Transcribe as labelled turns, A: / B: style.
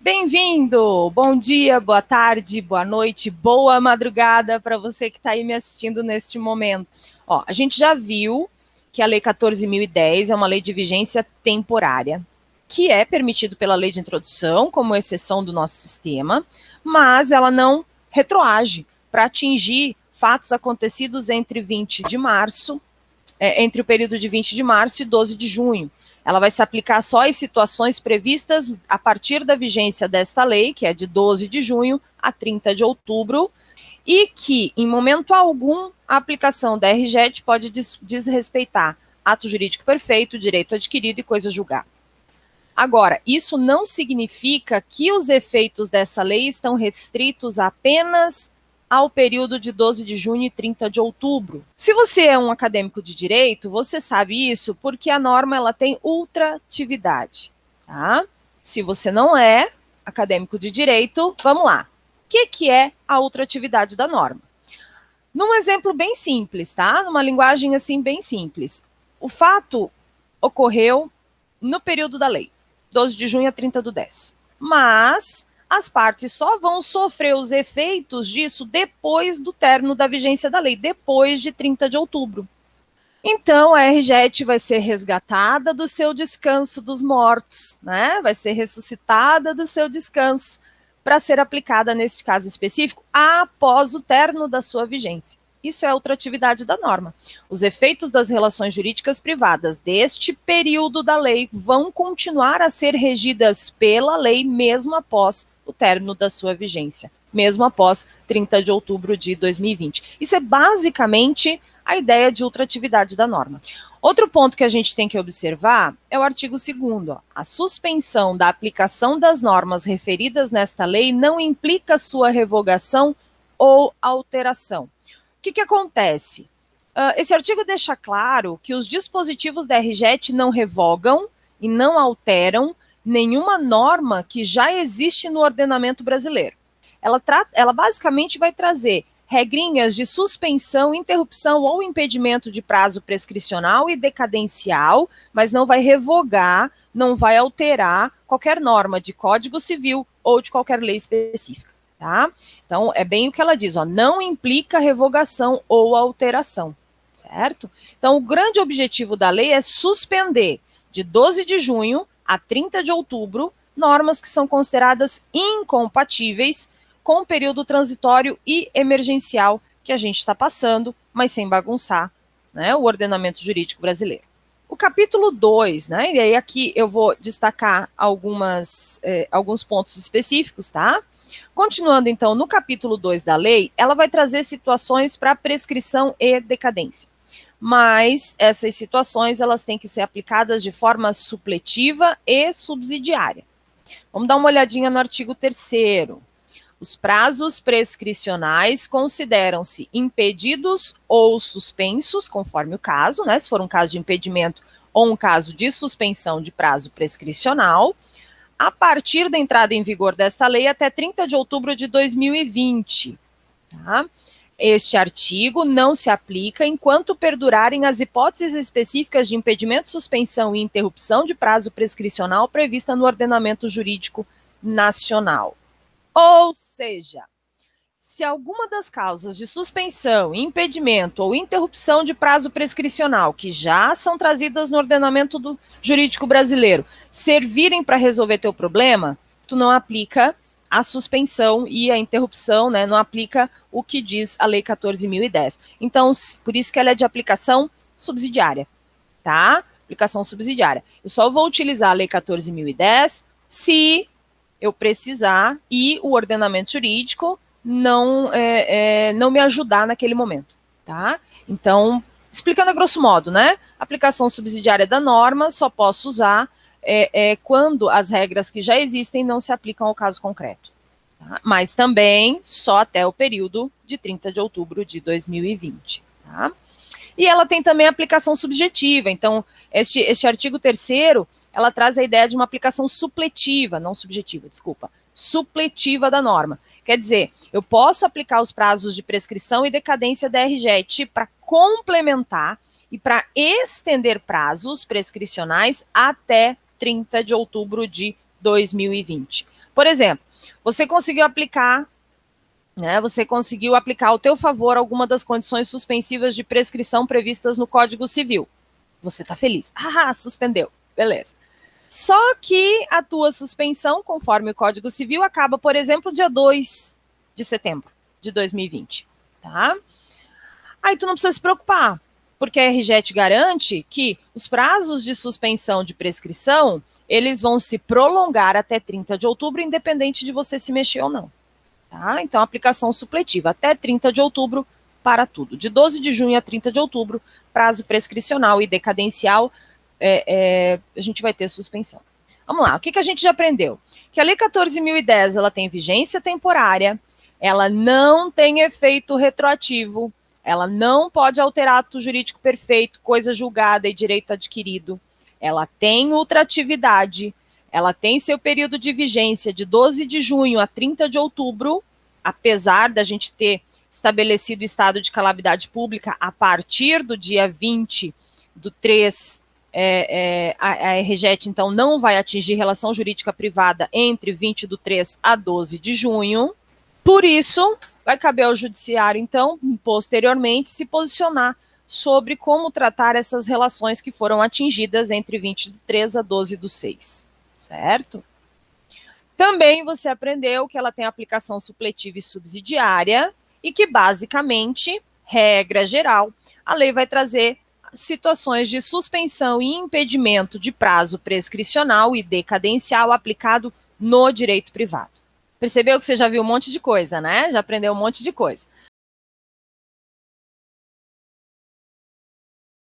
A: Bem-vindo! Bom dia, boa tarde, boa noite, boa madrugada para você que está aí me assistindo neste momento. Ó, a gente já viu que a Lei 14.010 é uma lei de vigência temporária, que é permitido pela Lei de Introdução como exceção do nosso sistema, mas ela não retroage para atingir fatos acontecidos entre 20 de março, entre o período de 20 de março e 12 de junho. Ela vai se aplicar só às situações previstas a partir da vigência desta lei, que é de 12 de junho a 30 de outubro, e que, em momento algum, a aplicação da RJET pode desrespeitar ato jurídico perfeito, direito adquirido e coisa julgada. Agora, isso não significa que os efeitos dessa lei estão restritos apenas ao período de 12 de junho e 30 de outubro. Se você é um acadêmico de direito, você sabe isso porque a norma ela tem ultratividade, tá? Se você não é acadêmico de direito, vamos lá. O que é a ultratividade da norma? Num exemplo bem simples, tá? Numa linguagem assim bem simples. O fato ocorreu no período da lei, 12 de junho a 30 do 10. Mas as partes só vão sofrer os efeitos disso depois do término da vigência da lei, depois de 30 de outubro. Então, a RJET vai ser resgatada do seu descanso dos mortos, né? Vai ser ressuscitada do seu descanso para ser aplicada, neste caso específico, após o término da sua vigência. Isso é a ultratividade da norma. Os efeitos das relações jurídicas privadas deste período da lei vão continuar a ser regidas pela lei mesmo após o término da sua vigência, mesmo após 30 de outubro de 2020. Isso é basicamente a ideia de ultratividade da norma. Outro ponto que a gente tem que observar é o artigo 2º. A suspensão da aplicação das normas referidas nesta lei não implica sua revogação ou alteração. O que acontece? Esse artigo deixa claro que os dispositivos da RJET não revogam e não alteram nenhuma norma que já existe no ordenamento brasileiro. Ela basicamente vai trazer regrinhas de suspensão, interrupção ou impedimento de prazo prescricional e decadencial, mas não vai revogar, não vai alterar qualquer norma de Código Civil ou de qualquer lei específica. Tá? Então, é bem o que ela diz, ó, não implica revogação ou alteração, certo? Então, o grande objetivo da lei é suspender de 12 de junho a 30 de outubro normas que são consideradas incompatíveis com o período transitório e emergencial que a gente está passando, mas sem bagunçar, né, o ordenamento jurídico brasileiro. O capítulo 2, né, e aí aqui eu vou destacar alguns pontos específicos, tá? Continuando, então, no capítulo 2 da lei, ela vai trazer situações para prescrição e decadência. Mas essas situações, elas têm que ser aplicadas de forma supletiva e subsidiária. Vamos dar uma olhadinha no artigo 3º. Os prazos prescricionais consideram-se impedidos ou suspensos, conforme o caso, né? Se for um caso de impedimento ou um caso de suspensão de prazo prescricional, a partir da entrada em vigor desta lei até 30 de outubro de 2020. Tá? Este artigo não se aplica enquanto perdurarem as hipóteses específicas de impedimento, suspensão e interrupção de prazo prescricional prevista no ordenamento jurídico nacional. Ou seja, se alguma das causas de suspensão, impedimento ou interrupção de prazo prescricional que já são trazidas no ordenamento jurídico brasileiro servirem para resolver teu problema, tu não aplica a suspensão e a interrupção, né, não aplica o que diz a Lei 14.010. Então, por isso que ela é de aplicação subsidiária, tá? Aplicação subsidiária. Eu só vou utilizar a Lei 14.010 se eu precisar e o ordenamento jurídico não me ajudar naquele momento, tá? Então, explicando a grosso modo, né? Aplicação subsidiária da norma só posso usar quando as regras que já existem não se aplicam ao caso concreto. Tá? Mas também só até o período de 30 de outubro de 2020, tá? E ela tem também aplicação subjetiva. Então, este artigo 3º, ela traz a ideia de uma aplicação supletiva, não subjetiva, desculpa, supletiva da norma. Quer dizer, eu posso aplicar os prazos de prescrição e decadência da RJET para complementar e para estender prazos prescricionais até 30 de outubro de 2020. Por exemplo, você conseguiu aplicar, né, você conseguiu aplicar ao teu favor alguma das condições suspensivas de prescrição previstas no Código Civil. Você está feliz. Ah, suspendeu. Beleza. Só que a tua suspensão, conforme o Código Civil, acaba, por exemplo, dia 2 de setembro de 2020, tá? Aí tu não precisa se preocupar, porque a RJ te garante que os prazos de suspensão de prescrição, eles vão se prolongar até 30 de outubro, independente de você se mexer ou não. Tá? Então, aplicação supletiva até 30 de outubro para tudo. De 12 de junho a 30 de outubro, prazo prescricional e decadencial, a gente vai ter suspensão. Vamos lá, o que a gente já aprendeu? Que a Lei 14.010, ela tem vigência temporária, ela não tem efeito retroativo, ela não pode alterar ato jurídico perfeito, coisa julgada e direito adquirido, ela tem ultratividade, ela tem seu período de vigência de 12 de junho a 30 de outubro, apesar da gente ter estabelecido o estado de calamidade pública a partir do dia 20 do 3, a RJET, então, não vai atingir relação jurídica privada entre 20 do 3 a 12 de junho. Por isso, vai caber ao judiciário, então, posteriormente, se posicionar sobre como tratar essas relações que foram atingidas entre 20 do 3 a 12 do 6, certo? Também você aprendeu que ela tem aplicação supletiva e subsidiária e que, basicamente, regra geral, a lei vai trazer situações de suspensão e impedimento de prazo prescricional e decadencial aplicado no direito privado. Percebeu que você já viu um monte de coisa, né? Já aprendeu um monte de coisa.